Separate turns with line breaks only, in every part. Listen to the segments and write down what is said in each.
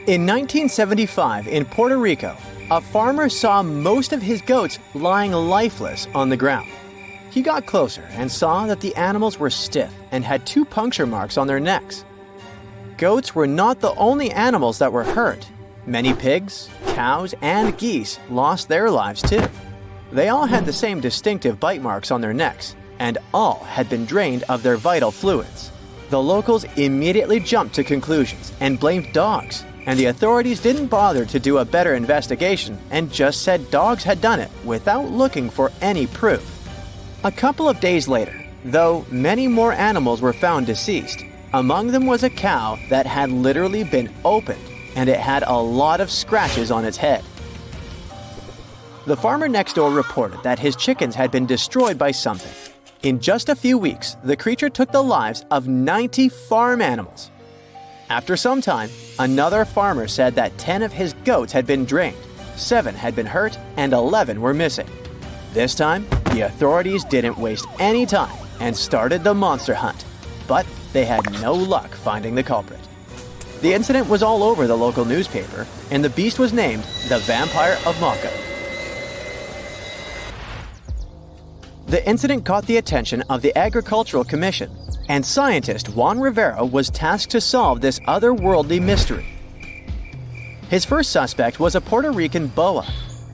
In 1975 in Puerto Rico, a farmer saw most of his goats lying lifeless on the ground. He got closer and saw that the animals were stiff and had 2 puncture marks on their necks. Goats were not the only animals that were hurt. Many pigs, cows, and geese lost their lives too. They all had the same distinctive bite marks on their necks, and all had been drained of their vital fluids. The locals immediately jumped to conclusions and blamed dogs, and the authorities didn't bother to do a better investigation and just said dogs had done it without looking for any proof. A couple of days later, though, many more animals were found deceased. Among them was a cow that had literally been opened, and it had a lot of scratches on its head. The farmer next door reported that his chickens had been destroyed by something. In just a few weeks, the creature took the lives of 90 farm animals. After some time, another farmer said that 10 of his goats had been drained, 7 had been hurt, and 11 were missing. This time, the authorities didn't waste any time and started the monster hunt, but they had no luck finding the culprit. The incident was all over the local newspaper, and the beast was named the Vampire of Maka. The incident caught the attention of the Agricultural Commission, and scientist Juan Rivera was tasked to solve this otherworldly mystery. His first suspect was a Puerto Rican boa.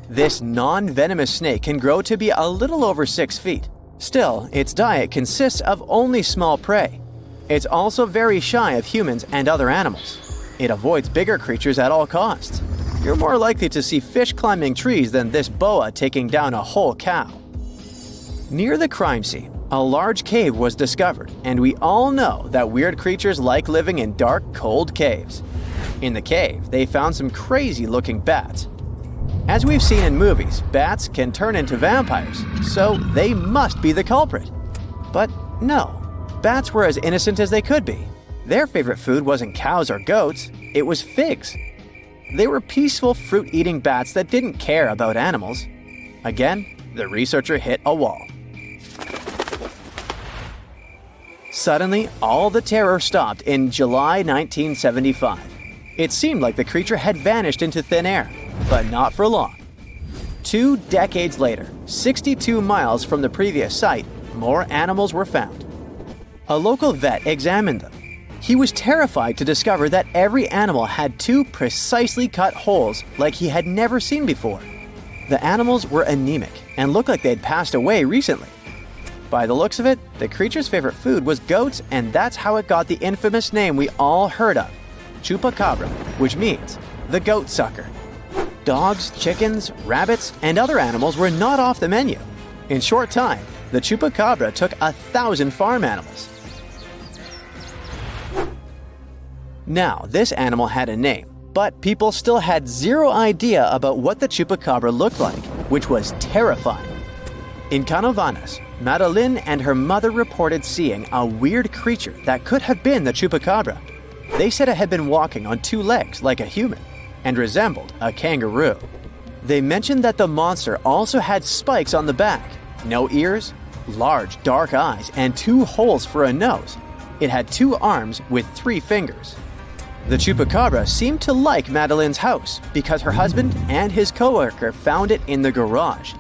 This non-venomous snake can grow to be a little over 6 feet. Still, its diet consists of only small prey. It's also very shy of humans and other animals. It avoids bigger creatures at all costs. You're more likely to see fish climbing trees than this boa taking down a whole cow. Near the crime scene, a large cave was discovered, and we all know that weird creatures like living in dark, cold caves. In the cave, they found some crazy-looking bats. As we've seen in movies, bats can turn into vampires, so they must be the culprit. But no, bats were as innocent as they could be. Their favorite food wasn't cows or goats, it was figs. They were peaceful fruit-eating bats that didn't care about animals. Again, the researcher hit a wall. Suddenly, all the terror stopped in July 1975. It seemed like the creature had vanished into thin air, but not for long. 2 decades later, 62 miles from the previous site, more animals were found. A local vet examined them. He was terrified to discover that every animal had 2 precisely cut holes like he had never seen before. The animals were anemic and looked like they'd passed away recently. By the looks of it, the creature's favorite food was goats, and that's how it got the infamous name we all heard of, Chupacabra, which means the goat sucker. Dogs, chickens, rabbits, and other animals were not off the menu. In short time, the Chupacabra took 1,000 farm animals. Now, this animal had a name, but people still had zero idea about what the Chupacabra looked like, which was terrifying. In Canovanas, Madeline and her mother reported seeing a weird creature that could have been the Chupacabra. They said it had been walking on 2 legs like a human and resembled a kangaroo. They mentioned that the monster also had spikes on the back, no ears, large dark eyes, and 2 holes for a nose. It had 2 arms with 3 fingers. The Chupacabra seemed to like Madeline's house because her husband and his coworker found it in the garage.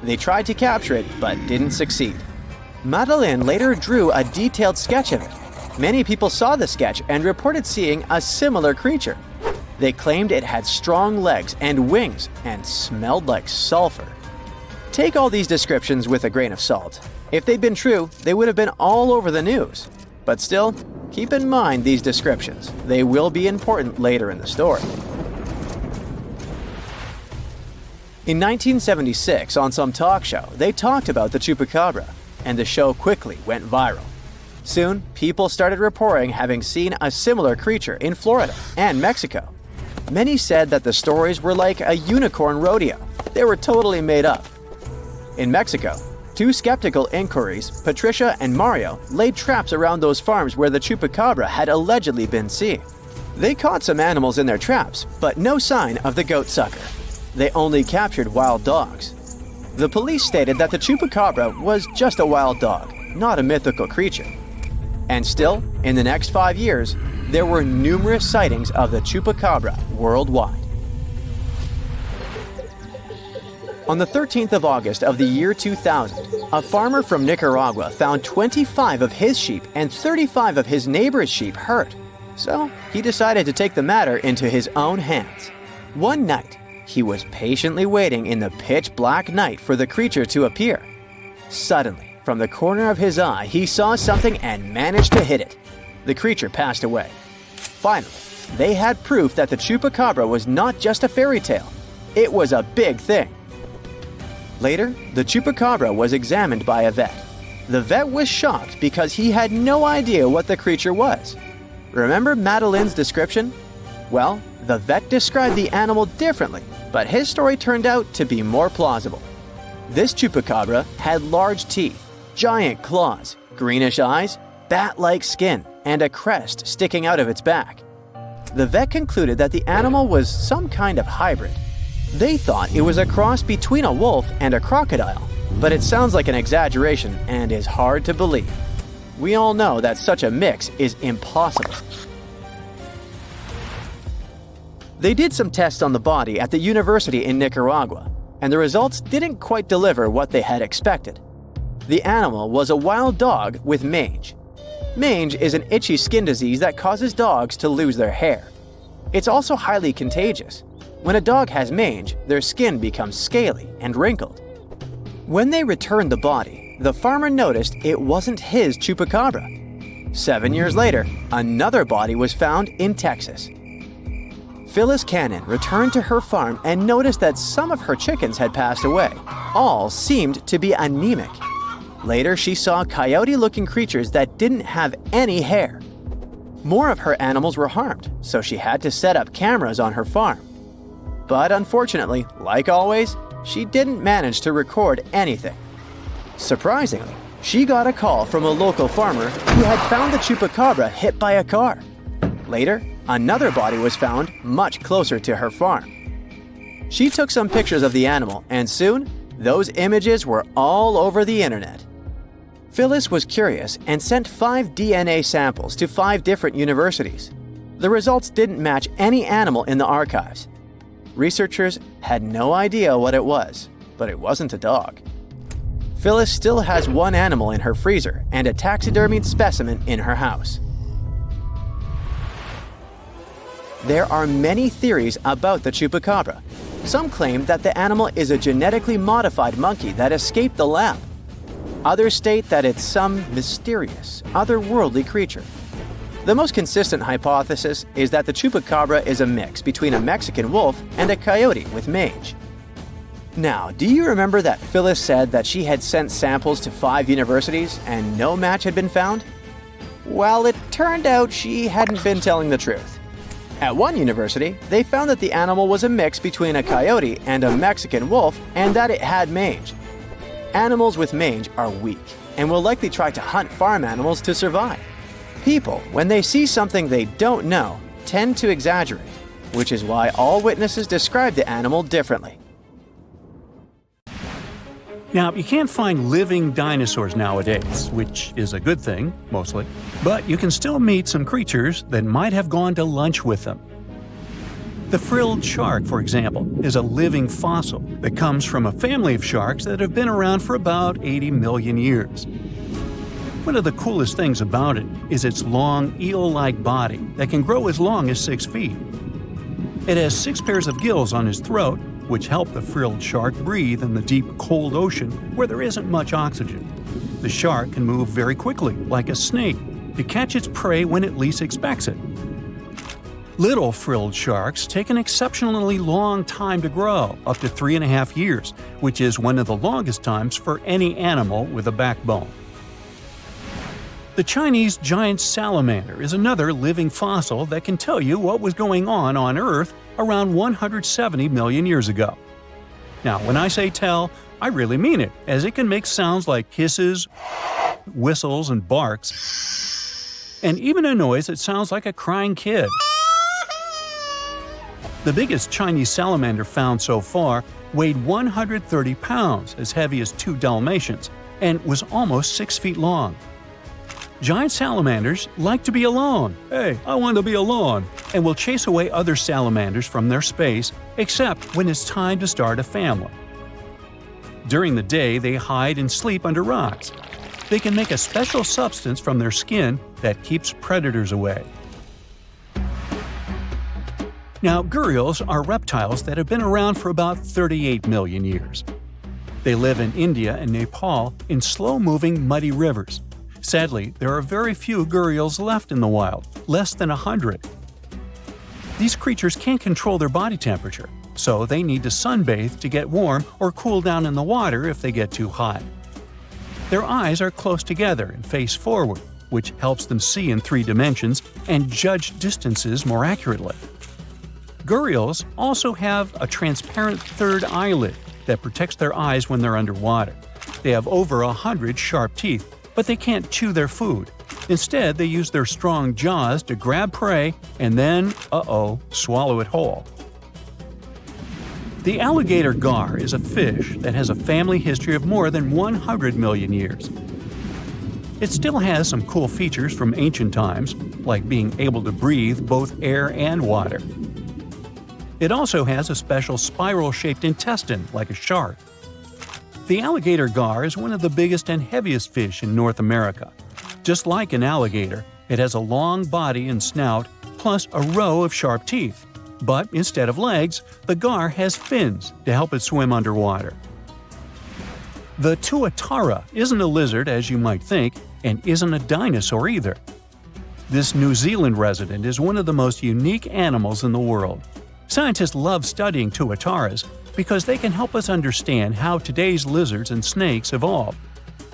They tried to capture it, but didn't succeed. Madeline later drew a detailed sketch of it. Many people saw the sketch and reported seeing a similar creature. They claimed it had strong legs and wings and smelled like sulfur. Take all these descriptions with a grain of salt. If they'd been true, they would have been all over the news. But still, keep in mind these descriptions. They will be important later in the story. In 1976, on some talk show, they talked about the Chupacabra, and the show quickly went viral. Soon, people started reporting having seen a similar creature in Florida and Mexico. Many said that the stories were like a unicorn rodeo. They were totally made up. In Mexico, 2 skeptical inquiries, Patricia and Mario, laid traps around those farms where the Chupacabra had allegedly been seen. They caught some animals in their traps, but no sign of the goat sucker. They only captured wild dogs. The police stated that the Chupacabra was just a wild dog, not a mythical creature. And still, in the next 5 years, there were numerous sightings of the Chupacabra worldwide. On the 13th of August of the year 2000, a farmer from Nicaragua found 25 of his sheep and 35 of his neighbor's sheep hurt. So he decided to take the matter into his own hands. One night, he was patiently waiting in the pitch-black night for the creature to appear. Suddenly, from the corner of his eye, he saw something and managed to hit it. The creature passed away. Finally, they had proof that the Chupacabra was not just a fairy tale. It was a big thing. Later, the Chupacabra was examined by a vet. The vet was shocked because he had no idea what the creature was. Remember Madeleine's description? Well, the vet described the animal differently, but his story turned out to be more plausible. This Chupacabra had large teeth, giant claws, greenish eyes, bat-like skin, and a crest sticking out of its back. The vet concluded that the animal was some kind of hybrid. They thought it was a cross between a wolf and a crocodile, but it sounds like an exaggeration and is hard to believe. We all know that such a mix is impossible. They did some tests on the body at the university in Nicaragua, and the results didn't quite deliver what they had expected. The animal was a wild dog with mange. Mange is an itchy skin disease that causes dogs to lose their hair. It's also highly contagious. When a dog has mange, their skin becomes scaly and wrinkled. When they returned the body, the farmer noticed it wasn't his Chupacabra. 7 years later, another body was found in Texas. Phyllis Cannon returned to her farm and noticed that some of her chickens had passed away. All seemed to be anemic. Later, she saw coyote-looking creatures that didn't have any hair. More of her animals were harmed, so she had to set up cameras on her farm. But unfortunately, like always, she didn't manage to record anything. Surprisingly, she got a call from a local farmer who had found the Chupacabra hit by a car. Later, another body was found much closer to her farm. She took some pictures of the animal, and soon, those images were all over the internet. Phyllis was curious and sent 5 DNA samples to 5 different universities. The results didn't match any animal in the archives. Researchers had no idea what it was, but it wasn't a dog. Phyllis still has one animal in her freezer and a taxidermied specimen in her house. There are many theories about the Chupacabra. Some claim that the animal is a genetically modified monkey that escaped the lab. Others state that it's some mysterious, otherworldly creature. The most consistent hypothesis is that the Chupacabra is a mix between a Mexican wolf and a coyote with mange. Now, do you remember that Phyllis said that she had sent samples to 5 universities and no match had been found? Well, it turned out she hadn't been telling the truth. At one university, they found that the animal was a mix between a coyote and a Mexican wolf and that it had mange. Animals with mange are weak and will likely try to hunt farm animals to survive. People, when they see something they don't know, tend to exaggerate, which is why all witnesses describe the animal differently.
Now, you can't find living dinosaurs nowadays, which is a good thing, mostly, but you can still meet some creatures that might have gone to lunch with them. The frilled shark, for example, is a living fossil that comes from a family of sharks that have been around for about 80 million years. One of the coolest things about it is its long, eel-like body that can grow as long as 6 feet. It has 6 pairs of gills on its throat, which help the frilled shark breathe in the deep, cold ocean where there isn't much oxygen. The shark can move very quickly, like a snake, to catch its prey when it least expects it. Little frilled sharks take an exceptionally long time to grow, up to 3.5 years, which is one of the longest times for any animal with a backbone. The Chinese giant salamander is another living fossil that can tell you what was going on Earth around 170 million years ago. Now, when I say tell, I really mean it, as it can make sounds like hisses, whistles, and barks, and even a noise that sounds like a crying kid. The biggest Chinese salamander found so far weighed 130 pounds, as heavy as 2 Dalmatians, and was almost 6 feet long. Giant salamanders like to be alone. Hey, I want to be alone. And will chase away other salamanders from their space, except when it's time to start a family. During the day, they hide and sleep under rocks. They can make a special substance from their skin that keeps predators away. Now, gharials are reptiles that have been around for about 38 million years. They live in India and Nepal in slow-moving, muddy rivers. Sadly, there are very few gharials left in the wild, less than 100. These creatures can't control their body temperature, so they need to sunbathe to get warm or cool down in the water if they get too hot. Their eyes are close together and face forward, which helps them see in 3 dimensions and judge distances more accurately. Gharials also have a transparent third eyelid that protects their eyes when they're underwater. They have over 100 sharp teeth, but they can't chew their food. Instead, they use their strong jaws to grab prey and then, swallow it whole. The alligator gar is a fish that has a family history of more than 100 million years. It still has some cool features from ancient times, like being able to breathe both air and water. It also has a special spiral-shaped intestine, like a shark. The alligator gar is one of the biggest and heaviest fish in North America. Just like an alligator, it has a long body and snout, plus a row of sharp teeth. But instead of legs, the gar has fins to help it swim underwater. The tuatara isn't a lizard as you might think, and isn't a dinosaur either. This New Zealand resident is one of the most unique animals in the world. Scientists love studying tuataras because they can help us understand how today's lizards and snakes evolved.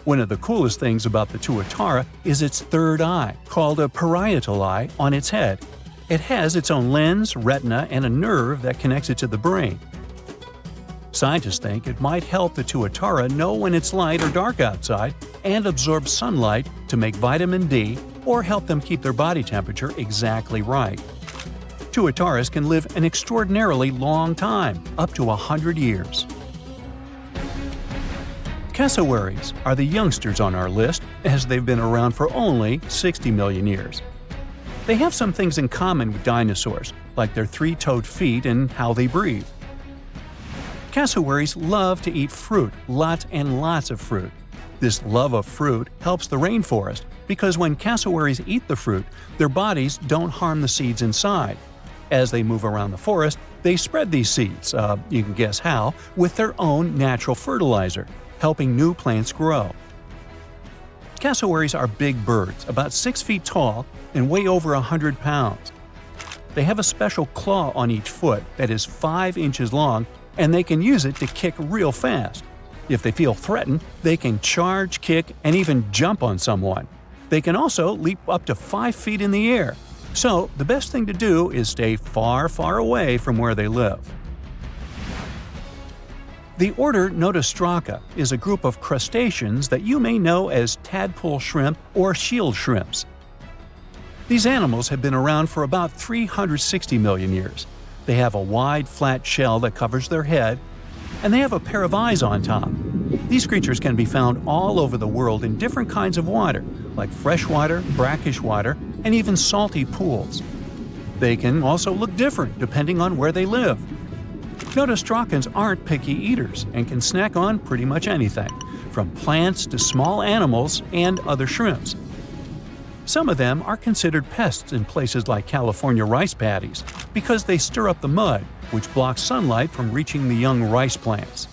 One of the coolest things about the tuatara is its third eye, called a parietal eye, on its head. It has its own lens, retina, and a nerve that connects it to the brain. Scientists think it might help the tuatara know when it's light or dark outside and absorb sunlight to make vitamin D or help them keep their body temperature exactly right. Tuataras can live an extraordinarily long time, up to 100 years. Cassowaries are the youngsters on our list, as they've been around for only 60 million years. They have some things in common with dinosaurs, like their 3-toed feet and how they breathe. Cassowaries love to eat fruit, lots and lots of fruit. This love of fruit helps the rainforest, because when cassowaries eat the fruit, their bodies don't harm the seeds inside. As they move around the forest, they spread these seeds, you can guess how, with their own natural fertilizer, helping new plants grow. Cassowaries are big birds, about 6 feet tall and weigh over 100 pounds. They have a special claw on each foot that is 5 inches long, and they can use it to kick real fast. If they feel threatened, they can charge, kick, and even jump on someone. They can also leap up to 5 feet in the air. So, the best thing to do is stay far, far away from where they live. The order Notostraca is a group of crustaceans that you may know as tadpole shrimp or shield shrimps. These animals have been around for about 360 million years. They have a wide, flat shell that covers their head, and they have a pair of eyes on top. These creatures can be found all over the world in different kinds of water, like freshwater, brackish water, and even salty pools. They can also look different depending on where they live. Notostracans aren't picky eaters and can snack on pretty much anything, from plants to small animals and other shrimps. Some of them are considered pests in places like California rice paddies because they stir up the mud, which blocks sunlight from reaching the young rice plants.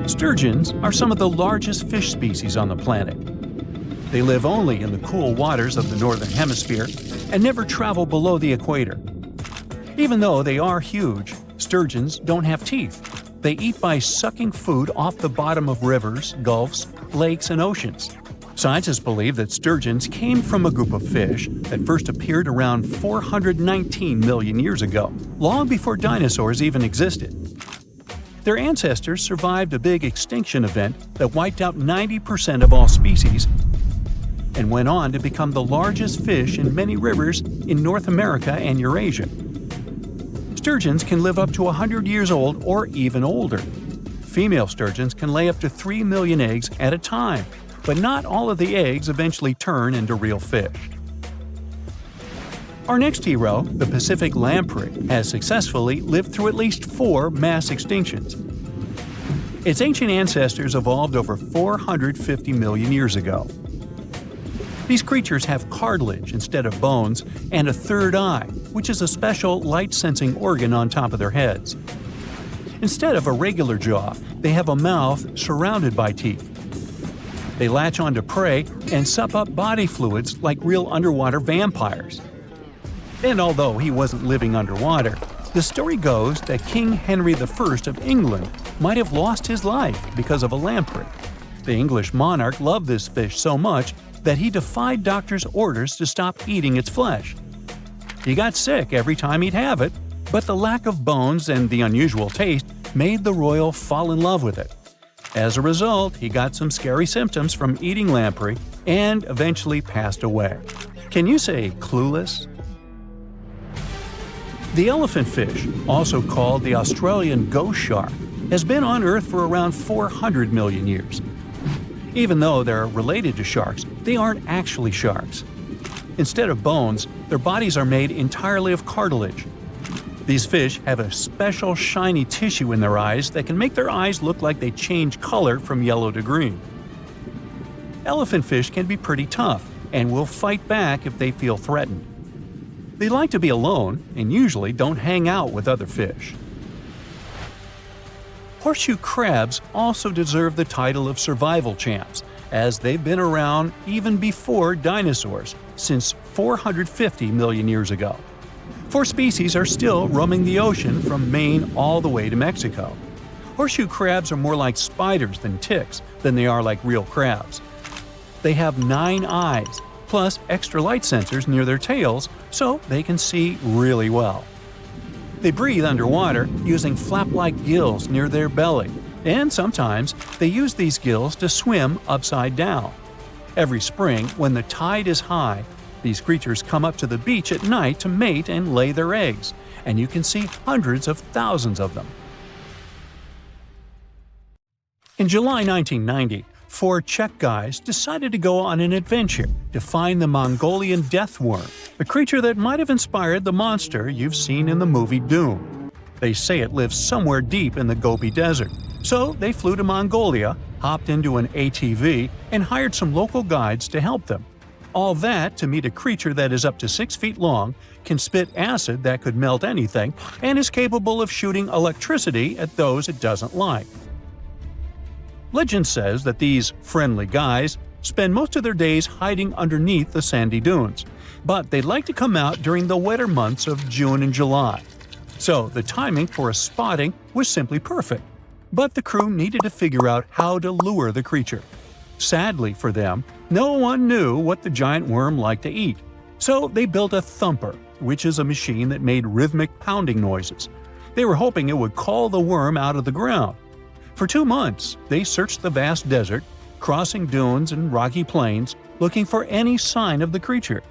Sturgeons are some of the largest fish species on the planet. They live only in the cool waters of the northern hemisphere and never travel below the equator. Even though they are huge, sturgeons don't have teeth. They eat by sucking food off the bottom of rivers, gulfs, lakes, and oceans. Scientists believe that sturgeons came from a group of fish that first appeared around 419 million years ago, long before dinosaurs even existed. Their ancestors survived a big extinction event that wiped out 90% of all species and went on to become the largest fish in many rivers in North America and Eurasia. Sturgeons can live up to 100 years old or even older. Female sturgeons can lay up to 3 million eggs at a time, but not all of the eggs eventually turn into real fish. Our next hero, the Pacific lamprey, has successfully lived through at least 4 mass extinctions. Its ancient ancestors evolved over 450 million years ago. These creatures have cartilage instead of bones and a third eye, which is a special light-sensing organ on top of their heads. Instead of a regular jaw, they have a mouth surrounded by teeth. They latch onto prey and sup up body fluids like real underwater vampires. And although he wasn't living underwater, the story goes that King Henry I of England might have lost his life because of a lamprey. The English monarch loved this fish so much that he defied doctors' orders to stop eating its flesh. He got sick every time he'd have it, but the lack of bones and the unusual taste made the royal fall in love with it. As a result, he got some scary symptoms from eating lamprey and eventually passed away. Can you say clueless? The elephant fish, also called the Australian ghost shark, has been on Earth for around 400 million years. Even though they're related to sharks, they aren't actually sharks. Instead of bones, their bodies are made entirely of cartilage. These fish have a special shiny tissue in their eyes that can make their eyes look like they change color from yellow to green. Elephant fish can be pretty tough and will fight back if they feel threatened. They like to be alone and usually don't hang out with other fish. Horseshoe crabs also deserve the title of survival champs, as they've been around even before dinosaurs, since 450 million years ago. 4 species are still roaming the ocean from Maine all the way to Mexico. Horseshoe crabs are more like spiders than ticks than they are like real crabs. They have 9 eyes, plus extra light sensors near their tails, so they can see really well. They breathe underwater using flap-like gills near their belly, and sometimes they use these gills to swim upside down. Every spring, when the tide is high, these creatures come up to the beach at night to mate and lay their eggs, and you can see hundreds of thousands of them. In July 1990, 4 Czech guys decided to go on an adventure to find the Mongolian death worm, a creature that might have inspired the monster you've seen in the movie Doom. They say it lives somewhere deep in the Gobi Desert, so they flew to Mongolia, hopped into an ATV, and hired some local guides to help them. All that to meet a creature that is up to 6 feet long, can spit acid that could melt anything, and is capable of shooting electricity at those it doesn't like. Legend says that these friendly guys spend most of their days hiding underneath the sandy dunes, but they'd like to come out during the wetter months of June and July. So the timing for a spotting was simply perfect, but the crew needed to figure out how to lure the creature. Sadly for them, no one knew what the giant worm liked to eat, so they built a thumper, which is a machine that made rhythmic pounding noises. They were hoping it would call the worm out of the ground. For 2 months, they searched the vast desert, crossing dunes and rocky plains, looking for any sign of the creature.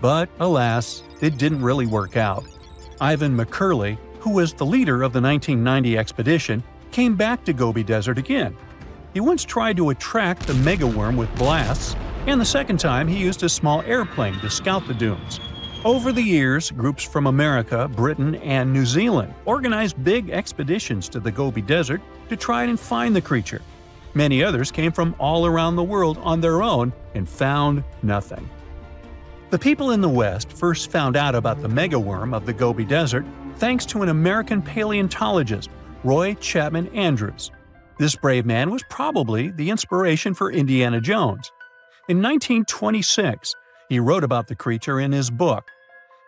But alas, it didn't really work out. Ivan McCurley, who was the leader of the 1990 expedition, came back to Gobi Desert again. He once tried to attract the megaworm with blasts, and the second time he used a small airplane to scout the dunes. Over the years, groups from America, Britain, and New Zealand organized big expeditions to the Gobi Desert to try and find the creature. Many others came from all around the world on their own and found nothing. The people in the West first found out about the megaworm of the Gobi Desert thanks to an American paleontologist, Roy Chapman Andrews. This brave man was probably the inspiration for Indiana Jones. In 1926, he wrote about the creature in his book.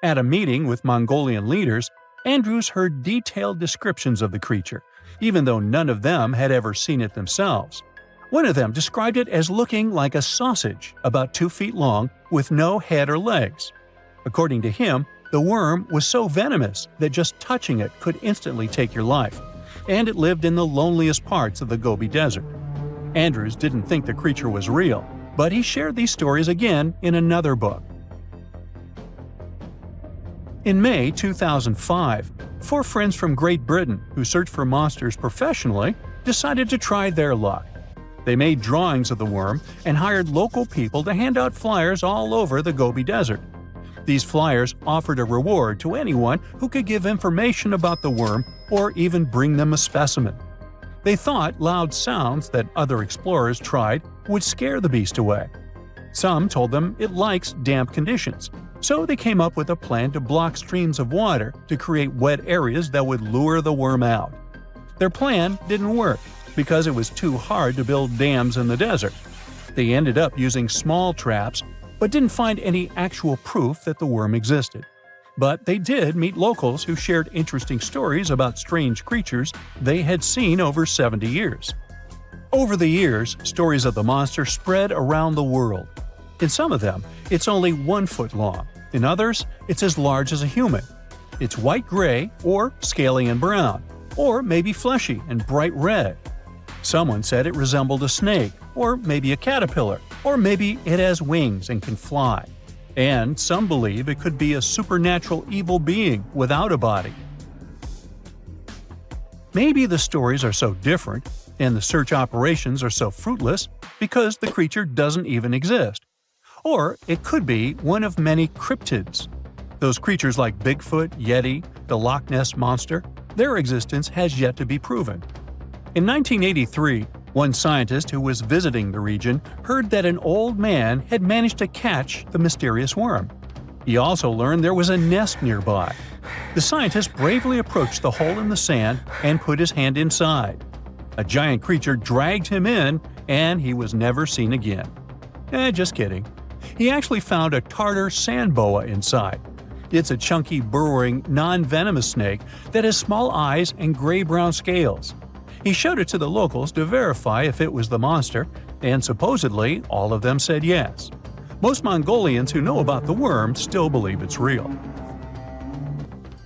At a meeting with Mongolian leaders, Andrews heard detailed descriptions of the creature, even though none of them had ever seen it themselves. One of them described it as looking like a sausage, about 2 feet long, with no head or legs. According to him, the worm was so venomous that just touching it could instantly take your life, and it lived in the loneliest parts of the Gobi Desert. Andrews didn't think the creature was real, but he shared these stories again in another book. In May 2005, 4 friends from Great Britain who search for monsters professionally decided to try their luck. They made drawings of the worm and hired local people to hand out flyers all over the Gobi Desert. These flyers offered a reward to anyone who could give information about the worm or even bring them a specimen. They thought loud sounds that other explorers tried would scare the beast away. Some told them it likes damp conditions, so they came up with a plan to block streams of water to create wet areas that would lure the worm out. Their plan didn't work because it was too hard to build dams in the desert. They ended up using small traps, but didn't find any actual proof that the worm existed. But they did meet locals who shared interesting stories about strange creatures they had seen over 70 years. Over the years, stories of the monster spread around the world. In some of them, it's only 1 foot long. In others, it's as large as a human. It's white-gray or scaly and brown, or maybe fleshy and bright red. Someone said it resembled a snake, or maybe a caterpillar, or maybe it has wings and can fly. And some believe it could be a supernatural evil being without a body. Maybe the stories are so different, and the search operations are so fruitless, because the creature doesn't even exist. Or it could be one of many cryptids. Those creatures like Bigfoot, Yeti, the Loch Ness Monster, their existence has yet to be proven. In 1983, one scientist who was visiting the region heard that an old man had managed to catch the mysterious worm. He also learned there was a nest nearby. The scientist bravely approached the hole in the sand and put his hand inside. A giant creature dragged him in, and he was never seen again. Just kidding. He actually found a Tartar sand boa inside. It's a chunky, burrowing, non-venomous snake that has small eyes and gray-brown scales. He showed it to the locals to verify if it was the monster, and supposedly all of them said yes. Most Mongolians who know about the worm still believe it's real.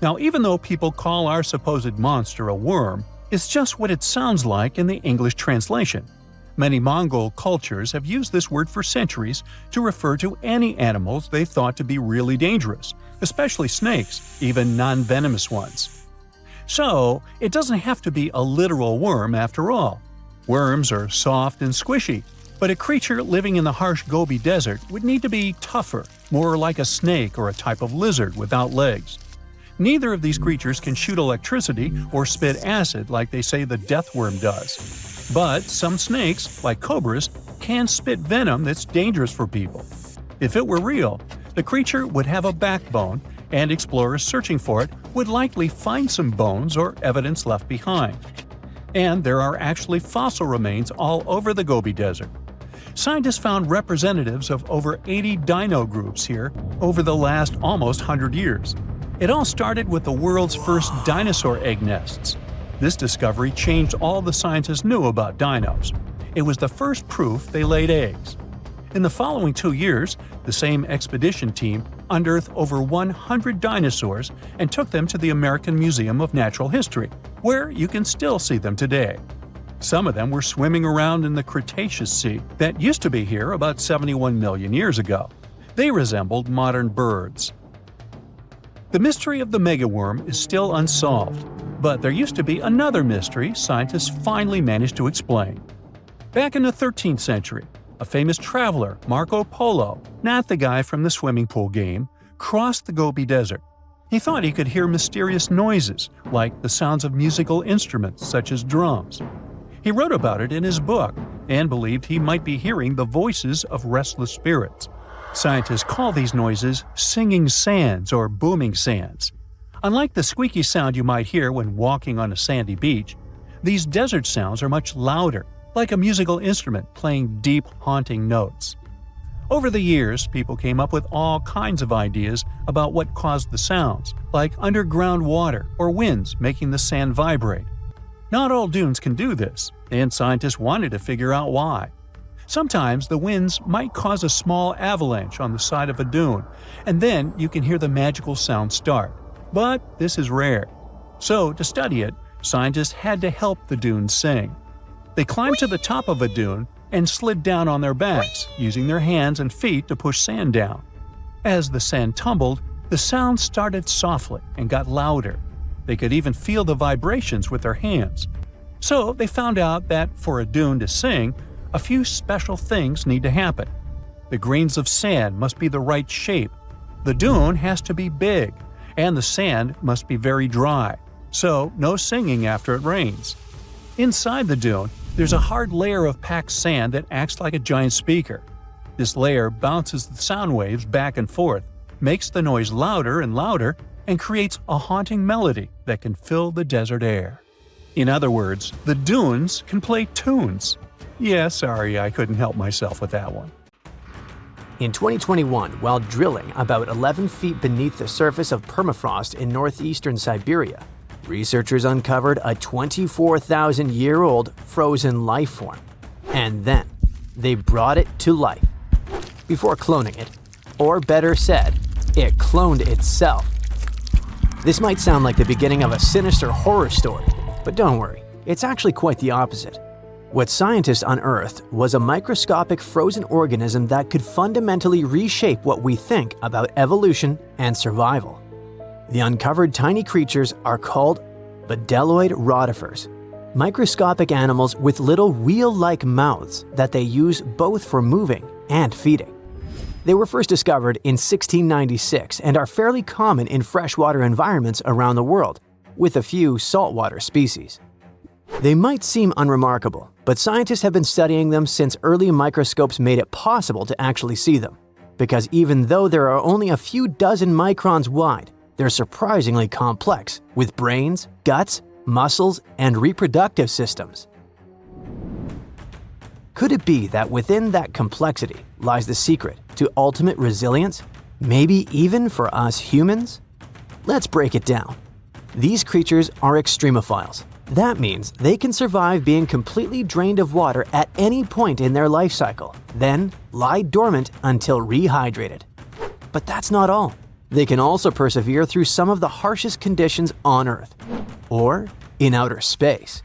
Now, even though people call our supposed monster a worm, it's just what it sounds like in the English translation. Many Mongol cultures have used this word for centuries to refer to any animals they thought to be really dangerous, especially snakes, even non-venomous ones. So, it doesn't have to be a literal worm after all. Worms are soft and squishy, but a creature living in the harsh Gobi Desert would need to be tougher, more like a snake or a type of lizard without legs. Neither of these creatures can shoot electricity or spit acid like they say the death worm does. But some snakes, like cobras, can spit venom that's dangerous for people. If it were real, the creature would have a backbone, and explorers searching for it would likely find some bones or evidence left behind. And there are actually fossil remains all over the Gobi Desert. Scientists found representatives of over 80 dino groups here over the last almost 100 years. It all started with the world's first dinosaur egg nests. This discovery changed all the scientists knew about dinos. It was the first proof they laid eggs. In the following 2 years, the same expedition team unearthed over 100 dinosaurs and took them to the American Museum of Natural History, where you can still see them today. Some of them were swimming around in the Cretaceous Sea that used to be here about 71 million years ago. They resembled modern birds. The mystery of the megaworm is still unsolved, but there used to be another mystery scientists finally managed to explain. Back in the 13th century, a famous traveler, Marco Polo, not the guy from the swimming pool game, crossed the Gobi Desert. He thought he could hear mysterious noises, like the sounds of musical instruments such as drums. He wrote about it in his book and believed he might be hearing the voices of restless spirits. Scientists call these noises singing sands or booming sands. Unlike the squeaky sound you might hear when walking on a sandy beach, these desert sounds are much louder, like a musical instrument playing deep, haunting notes. Over the years, people came up with all kinds of ideas about what caused the sounds, like underground water or winds making the sand vibrate. Not all dunes can do this, and scientists wanted to figure out why. Sometimes the winds might cause a small avalanche on the side of a dune, and then you can hear the magical sound start. But this is rare. So, to study it, scientists had to help the dunes sing. They climbed to the top of a dune and slid down on their backs, using their hands and feet to push sand down. As the sand tumbled, the sound started softly and got louder. They could even feel the vibrations with their hands. So they found out that for a dune to sing, a few special things need to happen. The grains of sand must be the right shape, the dune has to be big, and the sand must be very dry, so no singing after it rains. Inside the dune, there's a hard layer of packed sand that acts like a giant speaker. This layer bounces the sound waves back and forth, makes the noise louder and louder, and creates a haunting melody that can fill the desert air. In other words, the dunes can play tunes. Yeah, sorry, I couldn't help myself with that one.
In 2021, while drilling about 11 feet beneath the surface of permafrost in northeastern Siberia, researchers uncovered a 24,000-year-old frozen life form. And then, they brought it to life. Before cloning it, or better said, it cloned itself. This might sound like the beginning of a sinister horror story, but don't worry, it's actually quite the opposite. What scientists unearthed was a microscopic frozen organism that could fundamentally reshape what we think about evolution and survival. The uncovered tiny creatures are called bdelloid rotifers, microscopic animals with little wheel-like mouths that they use both for moving and feeding. They were first discovered in 1696 and are fairly common in freshwater environments around the world, with a few saltwater species. They might seem unremarkable, but scientists have been studying them since early microscopes made it possible to actually see them. Because even though there are only a few dozen microns wide, they're surprisingly complex, with brains, guts, muscles, and reproductive systems. Could it be that within that complexity lies the secret to ultimate resilience, maybe even for us humans? Let's break it down. These creatures are extremophiles. That means they can survive being completely drained of water at any point in their life cycle, then lie dormant until rehydrated. But that's not all. They can also persevere through some of the harshest conditions on Earth, or in outer space,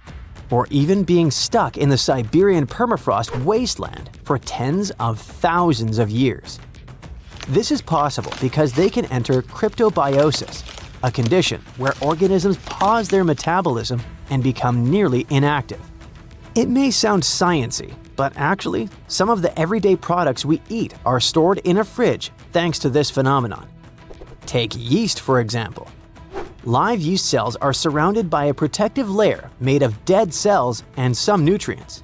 or even being stuck in the Siberian permafrost wasteland for tens of thousands of years. This is possible because they can enter cryptobiosis, a condition where organisms pause their metabolism and become nearly inactive. It may sound sciencey, but actually, some of the everyday products we eat are stored in a fridge thanks to this phenomenon. Take yeast, for example. Live yeast cells are surrounded by a protective layer made of dead cells and some nutrients.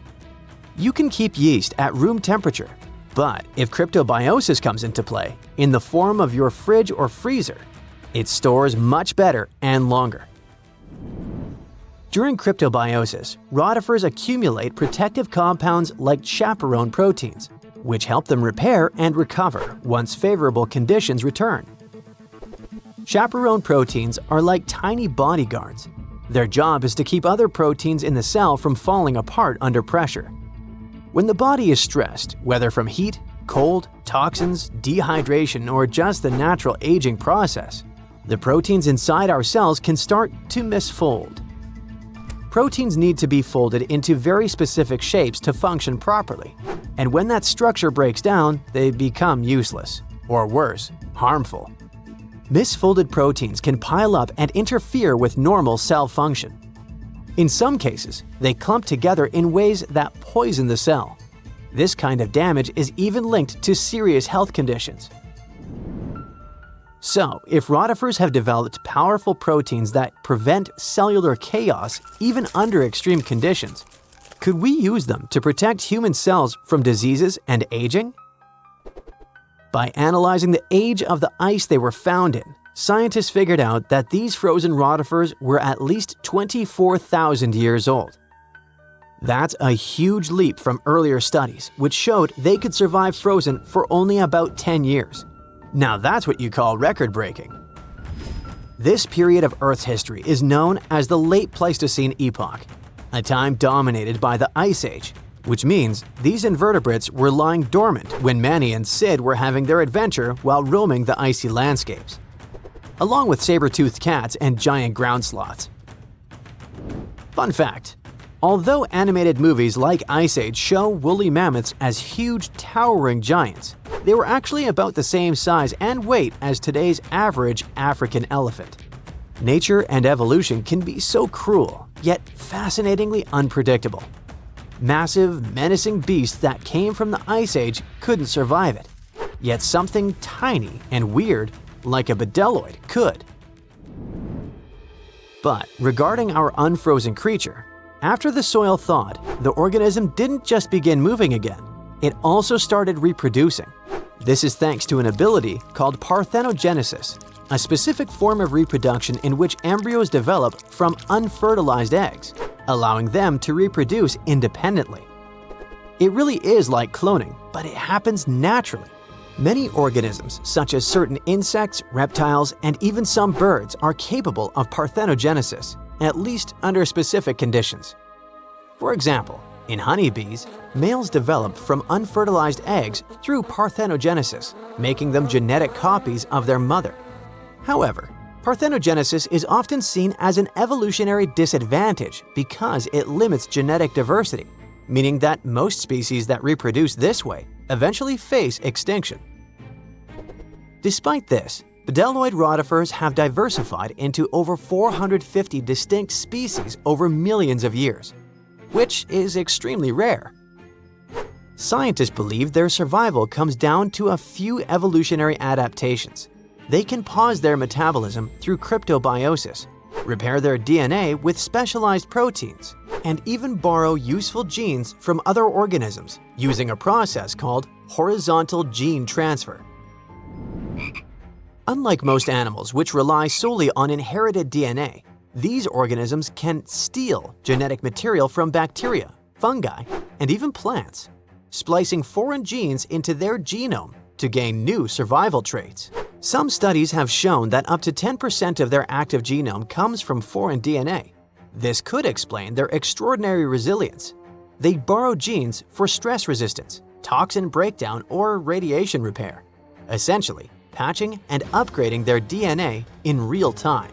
You can keep yeast at room temperature, but if cryptobiosis comes into play, in the form of your fridge or freezer, it stores much better and longer. During cryptobiosis, rotifers accumulate protective compounds like chaperone proteins, which help them repair and recover once favorable conditions return. Chaperone proteins are like tiny bodyguards. Their job is to keep other proteins in the cell from falling apart under pressure. When the body is stressed, whether from heat, cold, toxins, dehydration, or just the natural aging process, the proteins inside our cells can start to misfold. Proteins need to be folded into very specific shapes to function properly, and when that structure breaks down, they become useless, or worse, harmful. Misfolded proteins can pile up and interfere with normal cell function. In some cases, they clump together in ways that poison the cell. This kind of damage is even linked to serious health conditions. So, if rotifers have developed powerful proteins that prevent cellular chaos even under extreme conditions, could we use them to protect human cells from diseases and aging? By analyzing the age of the ice they were found in, scientists figured out that these frozen rotifers were at least 24,000 years old. That's a huge leap from earlier studies, which showed they could survive frozen for only about 10 years. Now that's what you call record-breaking. This period of Earth's history is known as the Late Pleistocene Epoch, a time dominated by the Ice Age, which means these invertebrates were lying dormant when Manny and Sid were having their adventure while roaming the icy landscapes, along with saber-toothed cats and giant ground sloths. Fun fact: although animated movies like Ice Age show woolly mammoths as huge, towering giants, they were actually about the same size and weight as today's average African elephant. Nature and evolution can be so cruel, yet fascinatingly unpredictable. Massive, menacing beasts that came from the Ice Age couldn't survive it. Yet something tiny and weird, like a bedelloid, could. But regarding our unfrozen creature, after the soil thawed, the organism didn't just begin moving again, it also started reproducing. This is thanks to an ability called parthenogenesis, a specific form of reproduction in which embryos develop from unfertilized eggs, allowing them to reproduce independently. It really is like cloning, but it happens naturally. Many organisms, such as certain insects, reptiles, and even some birds, are capable of parthenogenesis, at least under specific conditions. For example, in honeybees, males develop from unfertilized eggs through parthenogenesis, making them genetic copies of their mother. However, parthenogenesis is often seen as an evolutionary disadvantage because it limits genetic diversity, meaning that most species that reproduce this way eventually face extinction. Despite this, bedelloid rotifers have diversified into over 450 distinct species over millions of years, which is extremely rare. Scientists believe their survival comes down to a few evolutionary adaptations. They can pause their metabolism through cryptobiosis, repair their DNA with specialized proteins, and even borrow useful genes from other organisms using a process called horizontal gene transfer. Unlike most animals which rely solely on inherited DNA, these organisms can steal genetic material from bacteria, fungi, and even plants, splicing foreign genes into their genome to gain new survival traits. Some studies have shown that up to 10% of their active genome comes from foreign DNA. This could explain their extraordinary resilience. They borrow genes for stress resistance, toxin breakdown, or radiation repair, essentially patching and upgrading their DNA in real time.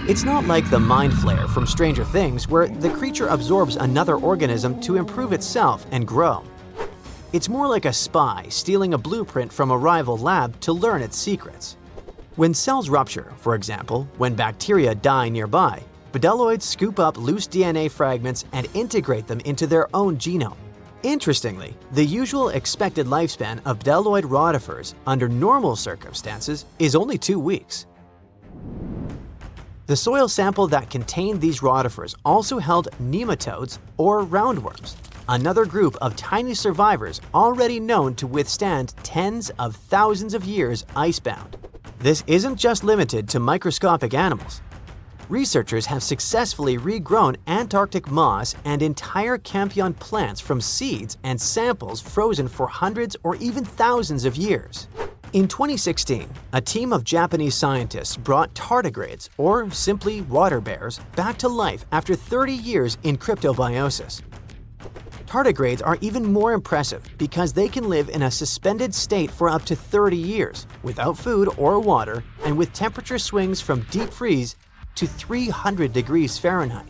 It's not like the mind flare from Stranger Things where the creature absorbs another organism to improve itself and grow. It's more like a spy stealing a blueprint from a rival lab to learn its secrets. When cells rupture, for example, when bacteria die nearby, bedelloids scoop up loose DNA fragments and integrate them into their own genome. Interestingly, the usual expected lifespan of bedelloid rotifers under normal circumstances is only 2 weeks. The soil sample that contained these rotifers also held nematodes or roundworms, another group of tiny survivors already known to withstand tens of thousands of years icebound. This isn't just limited to microscopic animals. Researchers have successfully regrown Antarctic moss and entire Campion plants from seeds and samples frozen for hundreds or even thousands of years. In 2016, a team of Japanese scientists brought tardigrades, or simply water bears, back to life after 30 years in cryptobiosis. Tardigrades are even more impressive because they can live in a suspended state for up to 30 years, without food or water, and with temperature swings from deep freeze to 300 degrees Fahrenheit.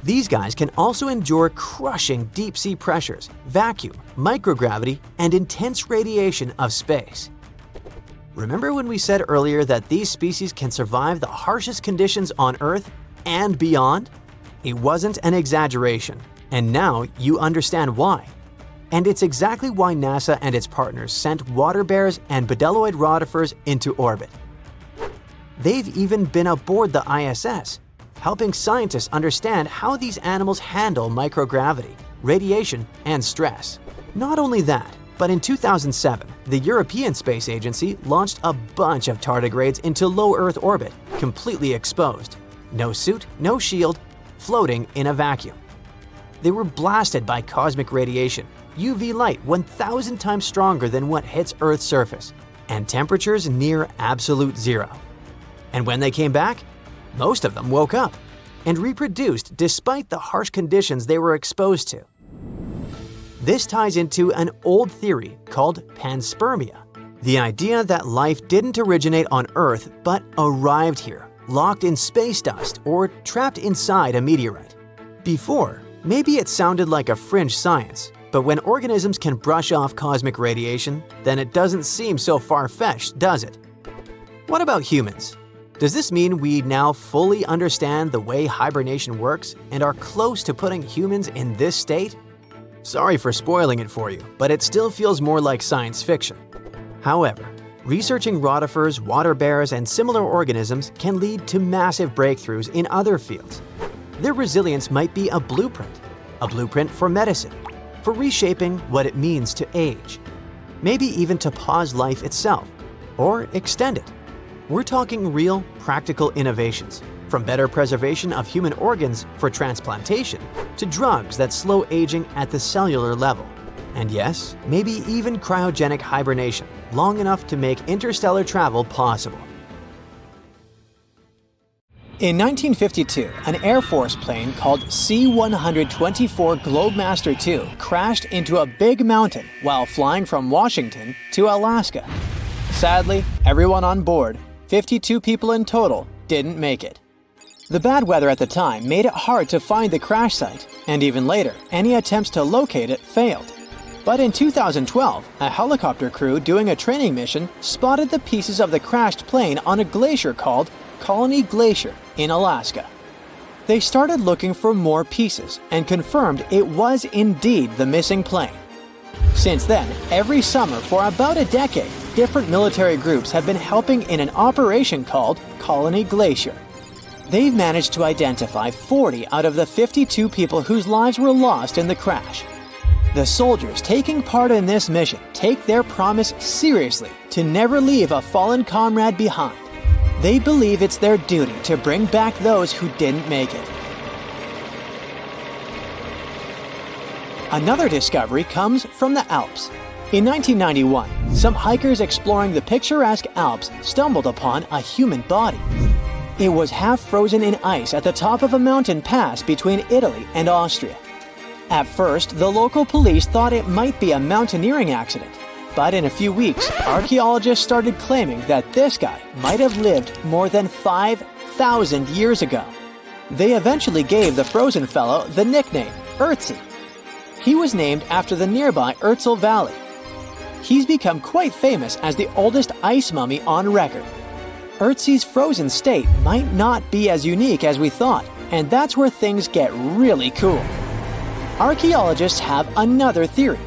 These guys can also endure crushing deep-sea pressures, vacuum, microgravity, and intense radiation of space. Remember when we said earlier that these species can survive the harshest conditions on Earth and beyond? It wasn't an exaggeration, and now you understand why. And it's exactly why NASA and its partners sent water bears and bedelloid rotifers into orbit. They've even been aboard the ISS, helping scientists understand how these animals handle microgravity, radiation, and stress. Not only that, but in 2007, the European Space Agency launched a bunch of tardigrades into low Earth orbit, completely exposed. No suit, no shield, floating in a vacuum. They were blasted by cosmic radiation, UV light 1,000 times stronger than what hits Earth's surface, and temperatures near absolute zero. And when they came back, most of them woke up and reproduced despite the harsh conditions they were exposed to. This ties into an old theory called panspermia, the idea that life didn't originate on Earth but arrived here, locked in space dust or trapped inside a meteorite. Before, maybe it sounded like a fringe science, but when organisms can brush off cosmic radiation, then it doesn't seem so far-fetched, does it? What about humans? Does this mean we now fully understand the way hibernation works and are close to putting humans in this state? Sorry for spoiling it for you, but it still feels more like science fiction. However, researching rotifers, water bears, and similar organisms can lead to massive breakthroughs in other fields. Their resilience might be a blueprint for medicine, for reshaping what it means to age, maybe even to pause life itself, or extend it. We're talking real, practical innovations, from better preservation of human organs for transplantation to drugs that slow aging at the cellular level. And yes, maybe even cryogenic hibernation, long enough to make interstellar travel possible. In 1952, an Air Force plane called C-124 Globemaster II crashed into a big mountain while flying from Washington to Alaska. Sadly, everyone on board, 52 people in total, didn't make it. The bad weather at the time made it hard to find the crash site, and even later, any attempts to locate it failed. But in 2012, a helicopter crew doing a training mission spotted the pieces of the crashed plane on a glacier called Colony Glacier in Alaska. They started looking for more pieces and confirmed it was indeed the missing plane. Since then, every summer for about a decade, different military groups have been helping in an operation called Colony Glacier. They've managed to identify 40 out of the 52 people whose lives were lost in the crash. The soldiers taking part in this mission take their promise seriously to never leave a fallen comrade behind. They believe it's their duty to bring back those who didn't make it. Another discovery comes from the Alps. In 1991, some hikers exploring the picturesque Alps stumbled upon a human body. It was half frozen in ice at the top of a mountain pass between Italy and Austria. At first, the local police thought it might be a mountaineering accident, but in a few weeks, archaeologists started claiming that this guy might have lived more than 5,000 years ago. They eventually gave the frozen fellow the nickname Ötzi. He was named after the nearby Ötztal Valley. He's become quite famous as the oldest ice mummy on record. Ötzi's frozen state might not be as unique as we thought, and that's where things get really cool. Archaeologists have another theory.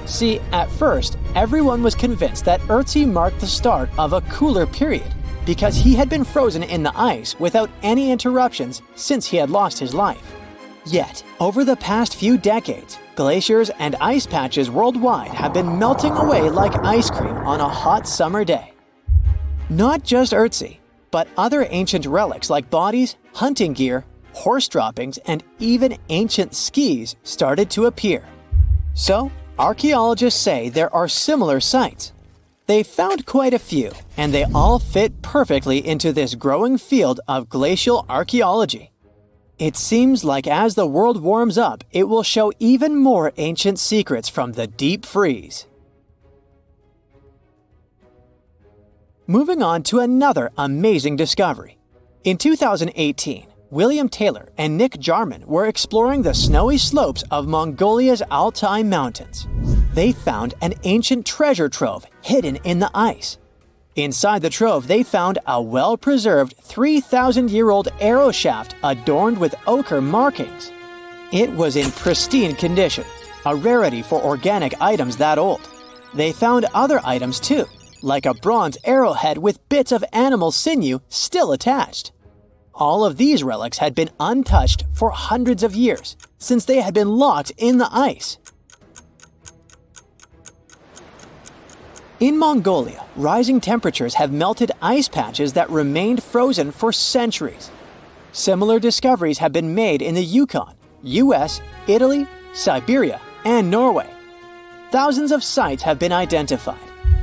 See, at first, everyone was convinced that Ötzi marked the start of a cooler period because he had been frozen in the ice without any interruptions since he had lost his life. Yet, over the past few decades, glaciers and ice patches worldwide have been melting away like ice cream on a hot summer day. Not just Ötzi, but other ancient relics like bodies, hunting gear, horse droppings, and even ancient skis started to appear. So, archaeologists say there are similar sites. They found quite a few, and they all fit perfectly into this growing field of glacial archaeology. It seems like as the world warms up, it will show even more ancient secrets from the deep freeze. Moving on to another amazing discovery. In 2018, William Taylor and Nick Jarman were exploring the snowy slopes of Mongolia's Altai Mountains. They found an ancient treasure trove hidden in the ice. Inside the trove, they found a well-preserved 3,000-year-old arrow shaft adorned with ochre markings. It was in pristine condition, a rarity for organic items that old. They found other items too, like a bronze arrowhead with bits of animal sinew still attached. All of these relics had been untouched for hundreds of years, since they had been locked in the ice. In Mongolia, rising temperatures have melted ice patches that remained frozen for centuries. Similar discoveries have been made in the Yukon, US, Italy, Siberia, and Norway. Thousands of sites have been identified.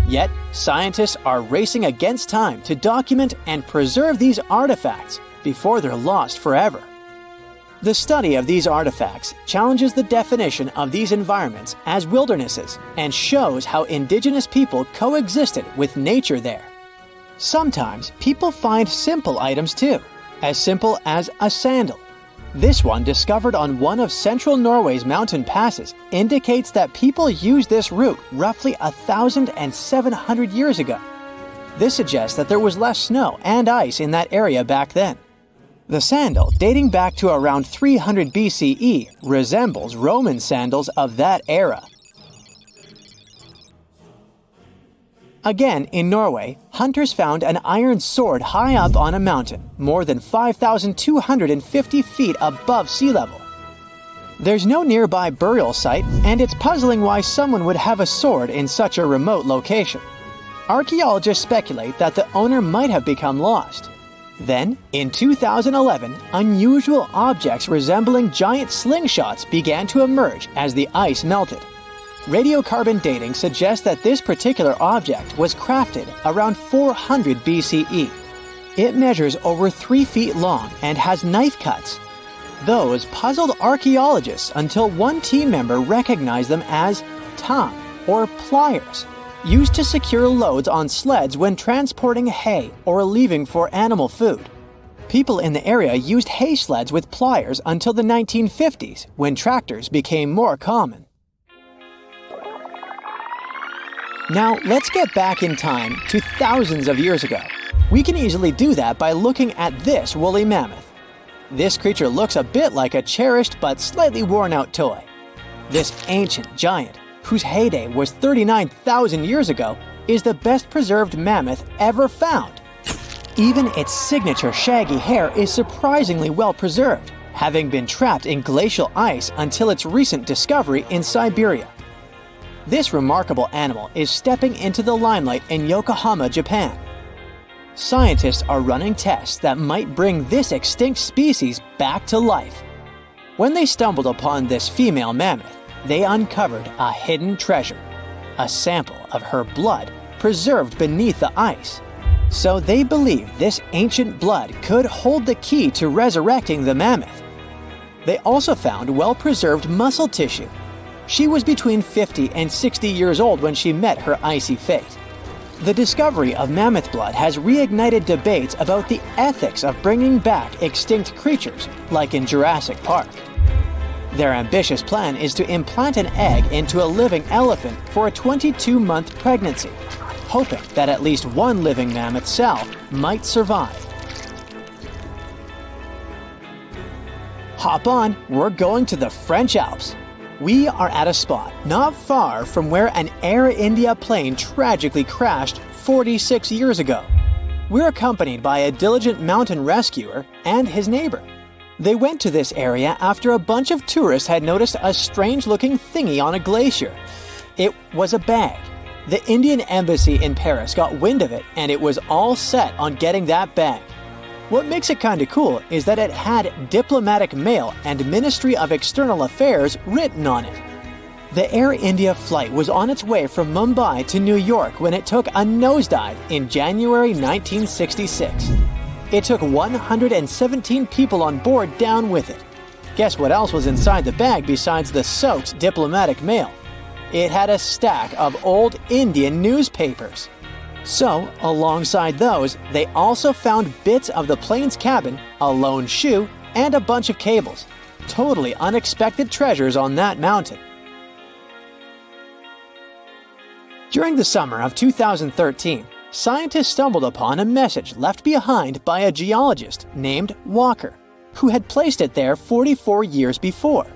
Yet, scientists are racing against time to document and preserve these artifacts before they're lost forever. The study of these artifacts challenges the definition of these environments as wildernesses and shows how indigenous people coexisted with nature there. Sometimes people find simple items too, as simple as a sandal. This one, discovered on one of central Norway's mountain passes, indicates that people used this route roughly 1,700 years ago. This suggests that there was less snow and ice in that area back then. The sandal, dating back to around 300 BCE, resembles Roman sandals of that era. Again, in Norway, hunters found an iron sword high up on a mountain, more than 5,250 feet above sea level. There's no nearby burial site, and it's puzzling why someone would have a sword in such a remote location. Archaeologists speculate that the owner might have become lost. Then, in 2011, unusual objects resembling giant slingshots began to emerge as the ice melted. Radiocarbon dating suggests that this particular object was crafted around 400 BCE. It measures over 3 feet long and has knife cuts. Those puzzled archaeologists until one team member recognized them as tang, or pliers, used to secure loads on sleds when transporting hay or leaving for animal food. People in the area used hay sleds with pliers until the 1950s, when tractors became more common. Now, let's get back in time to thousands of years ago. We can easily do that by looking at this woolly mammoth. This creature looks a bit like a cherished but slightly worn-out toy. This ancient giant, whose heyday was 39,000 years ago, is the best preserved mammoth ever found. Even its signature shaggy hair is surprisingly well preserved, having been trapped in glacial ice until its recent discovery in Siberia. This remarkable animal is stepping into the limelight in Yokohama, Japan. Scientists are running tests that might bring this extinct species back to life. When they stumbled upon this female mammoth, they uncovered a hidden treasure, a sample of her blood preserved beneath the ice. So they believe this ancient blood could hold the key to resurrecting the mammoth. They also found well-preserved muscle tissue. She was between 50 and 60 years old when she met her icy fate. The discovery of mammoth blood has reignited debates about the ethics of bringing back extinct creatures, like in Jurassic Park. Their ambitious plan is to implant an egg into a living elephant for a 22-month pregnancy, hoping that at least one living mammoth cell might survive. Hop on, we're going to the French Alps. We are at a spot not far from where an Air India plane tragically crashed 46 years ago. We're accompanied by a diligent mountain rescuer and his neighbor. They went to this area after a bunch of tourists had noticed a strange-looking thingy on a glacier. It was a bag. The Indian embassy in Paris got wind of it, and it was all set on getting that bag. What makes it kinda cool is that it had diplomatic mail and Ministry of External Affairs written on it. The Air India flight was on its way from Mumbai to New York when it took a nosedive in January 1966. It took 117 people on board down with it. Guess what else was inside the bag besides the soaked diplomatic mail? It had a stack of old Indian newspapers. So, alongside those, they also found bits of the plane's cabin, a lone shoe, and a bunch of cables. Totally unexpected treasures on that mountain. During the summer of 2013, scientists stumbled upon a message left behind by a geologist named Walker, who had placed it there 44 years before.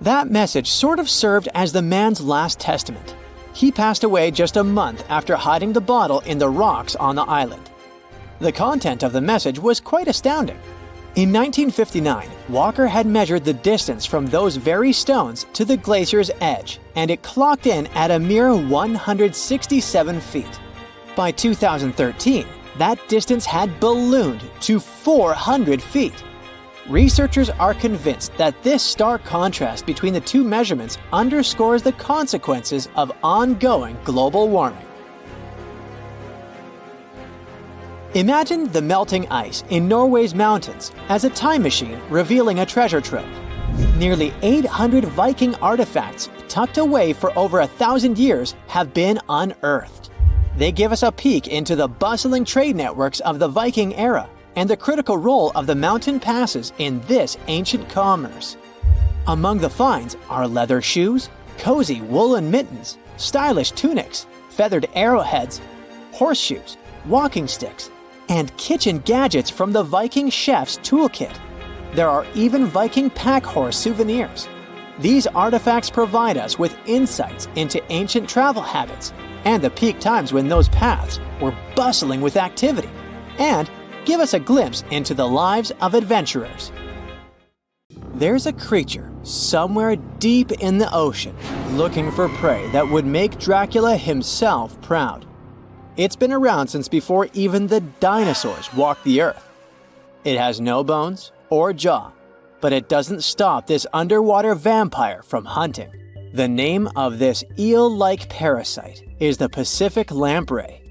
That message sort of served as the man's last testament. He passed away just a month after hiding the bottle in the rocks on the island. The content of the message was quite astounding. In 1959, Walker had measured the distance from those very stones to the glacier's edge, and it clocked in at a mere 167 feet. By 2013, that distance had ballooned to 400 feet. Researchers are convinced that this stark contrast between the two measurements underscores the consequences of ongoing global warming. Imagine the melting ice in Norway's mountains as a time machine revealing a treasure trove. Nearly 800 Viking artifacts tucked away for over 1,000 years have been unearthed. They give us a peek into the bustling trade networks of the Viking era and the critical role of the mountain passes in this ancient commerce. Among the finds are leather shoes, cozy woolen mittens, stylish tunics, feathered arrowheads, horseshoes, walking sticks, and kitchen gadgets from the Viking chef's toolkit. There are even Viking pack horse souvenirs. These artifacts provide us with insights into ancient travel habits and the peak times when those paths were bustling with activity, and give us a glimpse into the lives of adventurers. There's a creature somewhere deep in the ocean looking for prey that would make Dracula himself proud. It's been around since before even the dinosaurs walked the earth. It has no bones or jaw, but it doesn't stop this underwater vampire from hunting. The name of this eel-like parasite is the Pacific lamprey.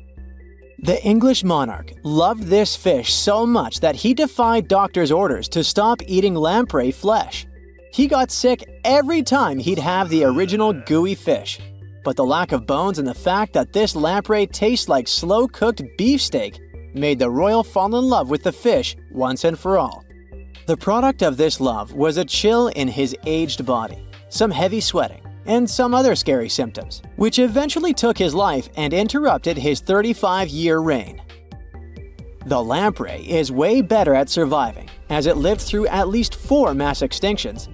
The English monarch loved this fish so much that he defied doctors' orders to stop eating lamprey flesh. He got sick every time he'd have the original gooey fish. But the lack of bones and the fact that this lamprey tastes like slow-cooked beefsteak made the royal fall in love with the fish once and for all. The product of this love was a chill in his aged body, some heavy sweating, and some other scary symptoms, which eventually took his life and interrupted his 35-year reign. The lamprey is way better at surviving, as it lived through at least 4 mass extinctions.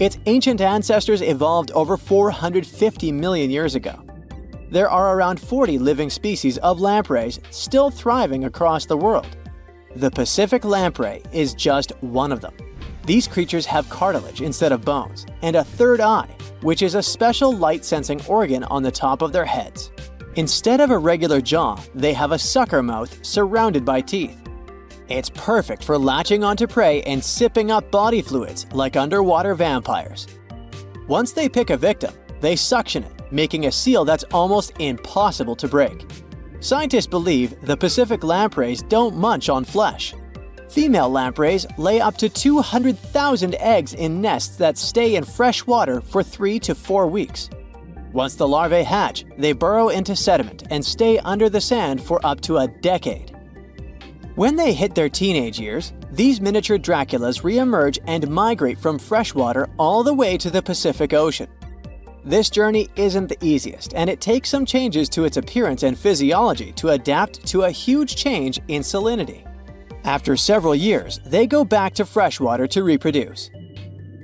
Its ancient ancestors evolved over 450 million years ago. There are around 40 living species of lampreys still thriving across the world. The Pacific lamprey is just one of them. These creatures have cartilage instead of bones, and a third eye, which is a special light-sensing organ on the top of their heads. Instead of a regular jaw, they have a sucker mouth surrounded by teeth. It's perfect for latching onto prey and sipping up body fluids like underwater vampires. Once they pick a victim, they suction it, making a seal that's almost impossible to break. Scientists believe the Pacific lampreys don't munch on flesh. Female lampreys lay up to 200,000 eggs in nests that stay in fresh water for 3 to 4 weeks. Once the larvae hatch, they burrow into sediment and stay under the sand for up to a decade. When they hit their teenage years, these miniature Draculas re-emerge and migrate from freshwater all the way to the Pacific Ocean. This journey isn't the easiest, and it takes some changes to its appearance and physiology to adapt to a huge change in salinity. After several years, they go back to freshwater to reproduce.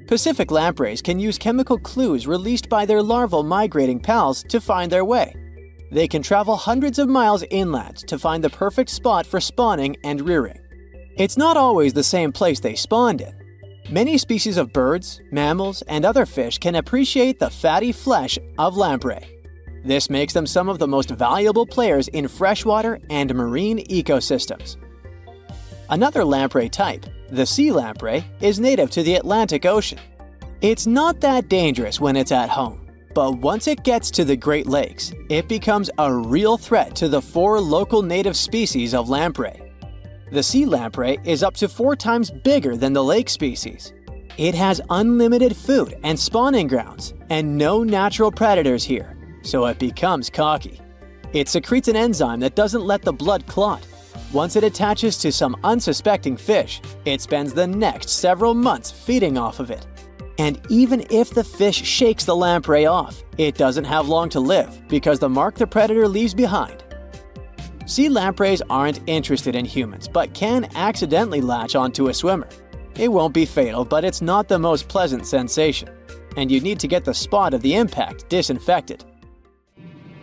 Pacific lampreys can use chemical clues released by their larval migrating pals to find their way. They can travel hundreds of miles inland to find the perfect spot for spawning and rearing. It's not always the same place they spawned in. Many species of birds, mammals, and other fish can appreciate the fatty flesh of lamprey. This makes them some of the most valuable players in freshwater and marine ecosystems. Another lamprey type, the sea lamprey, is native to the Atlantic Ocean. It's not that dangerous when it's at home, but once it gets to the Great Lakes, it becomes a real threat to the 4 local native species of lamprey. The sea lamprey is up to 4 times bigger than the lake species. It has unlimited food and spawning grounds, and no natural predators here, so it becomes cocky. It secretes an enzyme that doesn't let the blood clot. Once it attaches to some unsuspecting fish, it spends the next several months feeding off of it. And even if the fish shakes the lamprey off, it doesn't have long to live because the mark the predator leaves behind. Sea lampreys aren't interested in humans, but can accidentally latch onto a swimmer. It won't be fatal, but it's not the most pleasant sensation, and you need to get the spot of the impact disinfected.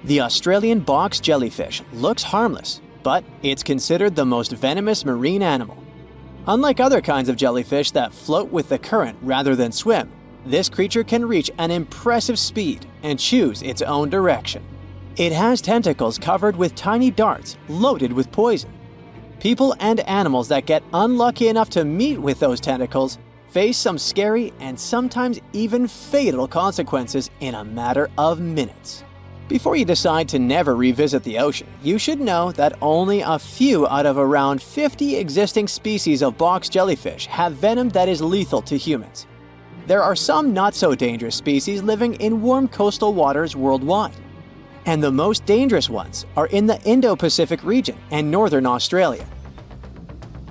The Australian box jellyfish looks harmless, but it's considered the most venomous marine animal. Unlike other kinds of jellyfish that float with the current rather than swim, this creature can reach an impressive speed and choose its own direction. It has tentacles covered with tiny darts loaded with poison. People and animals that get unlucky enough to meet with those tentacles face some scary and sometimes even fatal consequences in a matter of minutes. Before you decide to never revisit the ocean, you should know that only a few out of around 50 existing species of box jellyfish have venom that is lethal to humans. There are some not-so-dangerous species living in warm coastal waters worldwide. And the most dangerous ones are in the Indo-Pacific region and northern Australia.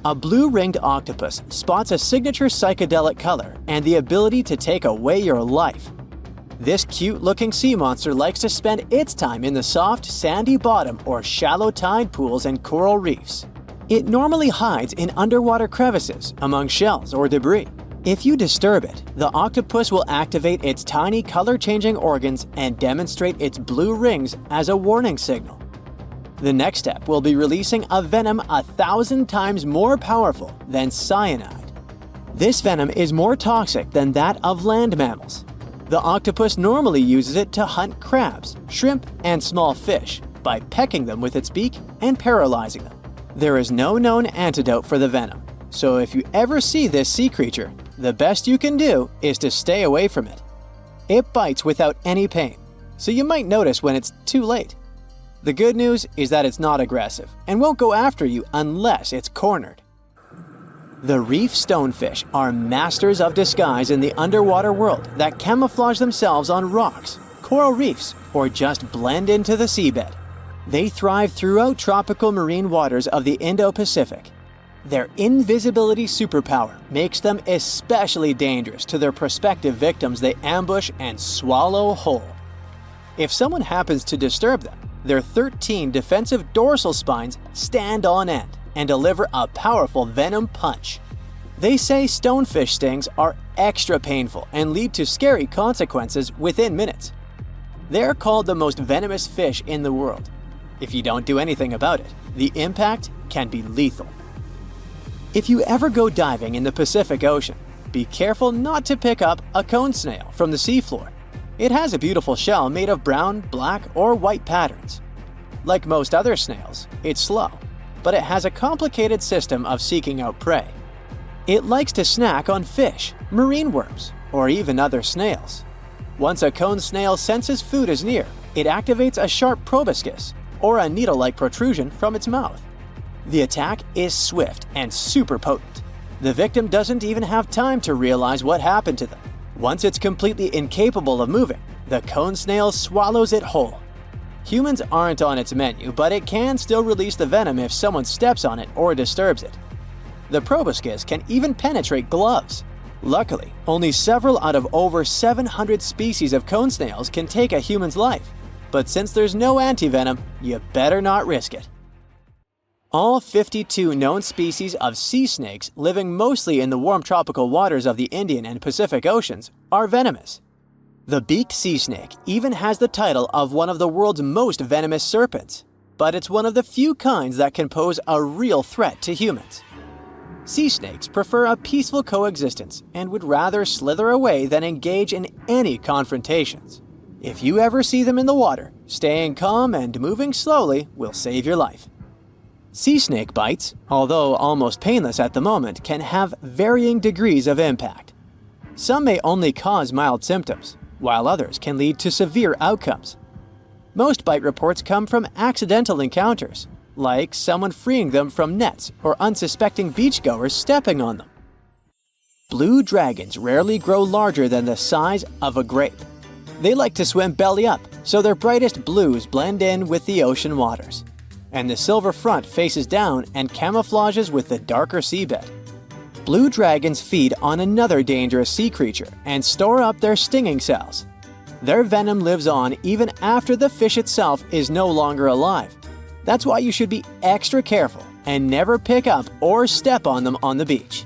A blue-ringed octopus spots a signature psychedelic color and the ability to take away your life. This cute-looking sea monster likes to spend its time in the soft, sandy bottom or shallow tide pools and coral reefs. It normally hides in underwater crevices, among shells or debris. If you disturb it, the octopus will activate its tiny color-changing organs and demonstrate its blue rings as a warning signal. The next step will be releasing a venom 1,000 times more powerful than cyanide. This venom is more toxic than that of land mammals. The octopus normally uses it to hunt crabs, shrimp, and small fish by pecking them with its beak and paralyzing them. There is no known antidote for the venom, so if you ever see this sea creature, the best you can do is to stay away from it. It bites without any pain, so you might notice when it's too late. The good news is that it's not aggressive and won't go after you unless it's cornered. The reef stonefish are masters of disguise in the underwater world that camouflage themselves on rocks, coral reefs, or just blend into the seabed. They thrive throughout tropical marine waters of the Indo-Pacific. Their invisibility superpower makes them especially dangerous to their prospective victims they ambush and swallow whole. If someone happens to disturb them, their 13 defensive dorsal spines stand on end and deliver a powerful venom punch. They say stonefish stings are extra painful and lead to scary consequences within minutes. They're called the most venomous fish in the world. If you don't do anything about it, the impact can be lethal. If you ever go diving in the Pacific Ocean, be careful not to pick up a cone snail from the seafloor. It has a beautiful shell made of brown, black, or white patterns. Like most other snails, it's slow, but it has a complicated system of seeking out prey. It likes to snack on fish, marine worms, or even other snails. Once a cone snail senses food is near, it activates a sharp proboscis, or a needle-like protrusion from its mouth. The attack is swift and super potent. The victim doesn't even have time to realize what happened to them. Once it's completely incapable of moving, the cone snail swallows it whole. Humans aren't on its menu, but it can still release the venom if someone steps on it or disturbs it. The proboscis can even penetrate gloves. Luckily, only several out of over 700 species of cone snails can take a human's life. But since there's no antivenom, you better not risk it. All 52 known species of sea snakes living mostly in the warm tropical waters of the Indian and Pacific Oceans are venomous. The beaked sea snake even has the title of one of the world's most venomous serpents, but it's one of the few kinds that can pose a real threat to humans. Sea snakes prefer a peaceful coexistence and would rather slither away than engage in any confrontations. If you ever see them in the water, staying calm and moving slowly will save your life. Sea snake bites, although almost painless at the moment, can have varying degrees of impact. Some may only cause mild symptoms, while others can lead to severe outcomes. Most bite reports come from accidental encounters, like someone freeing them from nets or unsuspecting beachgoers stepping on them. Blue dragons rarely grow larger than the size of a grape. They like to swim belly up, so their brightest blues blend in with the ocean waters. And the silver front faces down and camouflages with the darker seabed. Blue dragons feed on another dangerous sea creature and store up their stinging cells. Their venom lives on even after the fish itself is no longer alive. That's why you should be extra careful and never pick up or step on them on the beach.